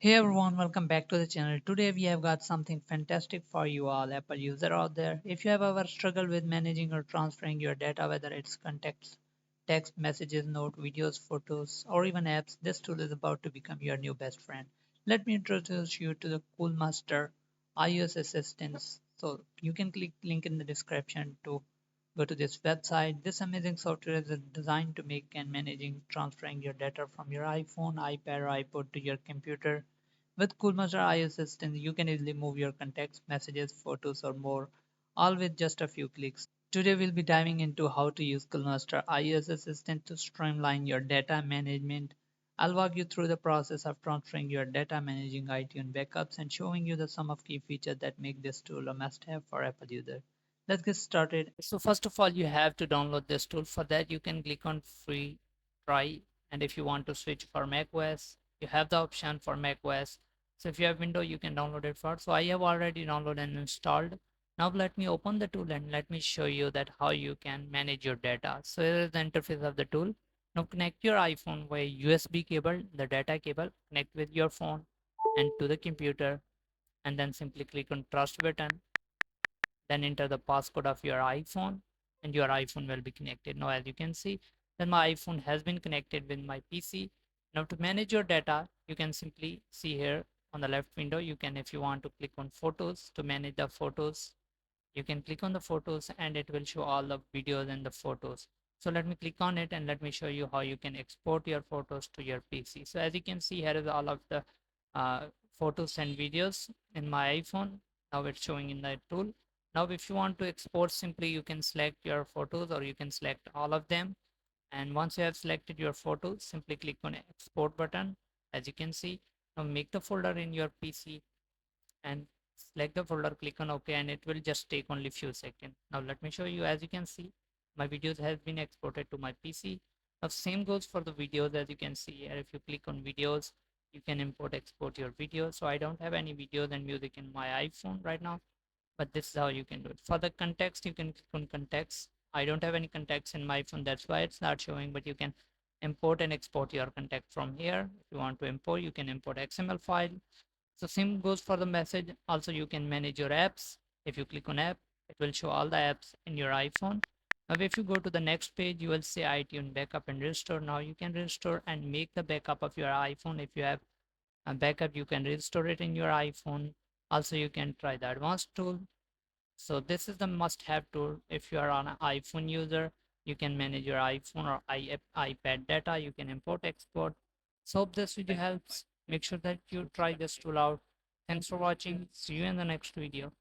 Hey everyone, welcome back to the channel. Today we have got something fantastic for you all Apple user out there. If you have ever struggled with managing or transferring your data, whether it's contacts, text messages, note, videos, photos, or even apps, this tool is about to become your new best friend. Let me introduce you to the Coolmuster iOS assistants. So you can click link in the description to go to this website. This amazing software is designed to make and managing transferring your data from your iPhone, iPad, or iPod to your computer. With Coolmaster iOS Assistant, you can easily move your contacts, messages, photos, or more, all with just a few clicks. Today, we'll be diving into how to use Coolmaster iOS Assistant to streamline your data management. I'll walk you through the process of transferring your data, managing iTunes backups, and showing you the some of key features that make this tool a must-have for Apple users. Let's get started. So first of all, you have to download this tool. For that, you can click on free try. And if you want to switch for macOS, you have the option for macOS. So if you have Windows, you can download it first. So I have already downloaded and installed. Now let me open the tool and let me show you that how you can manage your data. So here is the interface of the tool. Now connect your iPhone via USB cable, the data cable, connect with your phone and to the computer, and then simply click on trust button, then enter the passcode of your iPhone and your iPhone will be connected. Now as you can see, then my iPhone has been connected with my PC. Now to manage your data, you can simply see here on the left window, you can, if you want to click on photos to manage the photos, you can click on the photos and it will show all the videos and the photos. So let me click on it and let me show you how you can export your photos to your PC. So as you can see, here is all of the uh, photos and videos in my iPhone. Now it's showing in the tool. Now if you want to export, simply you can select your photos or you can select all of them. And once you have selected your photos, simply click on export button. As you can see, now make the folder in your PC and select the folder, click on OK, and it will just take only few seconds. Now let me show you. As you can see, my videos has been exported to my PC. Now same goes for the videos. As you can see here, if you click on videos, you can import export your videos. So I don't have any videos and music in my iPhone right now, but this is how you can do it. For the context, you can click on context. I don't have any contacts in my phone, that's why it's not showing, but you can import and export your contact from here. If you want to import, you can import XML file. So same goes for the message. Also, you can manage your apps. If you click on app, it will show all the apps in your iPhone. Now, if you go to the next page, you will see iTunes backup and restore. Now you can restore and make the backup of your iPhone. If you have a backup, you can restore it in your iPhone. Also, you can try the advanced tool. So this is the must-have tool. If you are an iPhone user, you can manage your iPhone or iPad data. You can import, export. So hope this video helps. Make sure that you try this tool out. Thanks for watching. See you in the next video.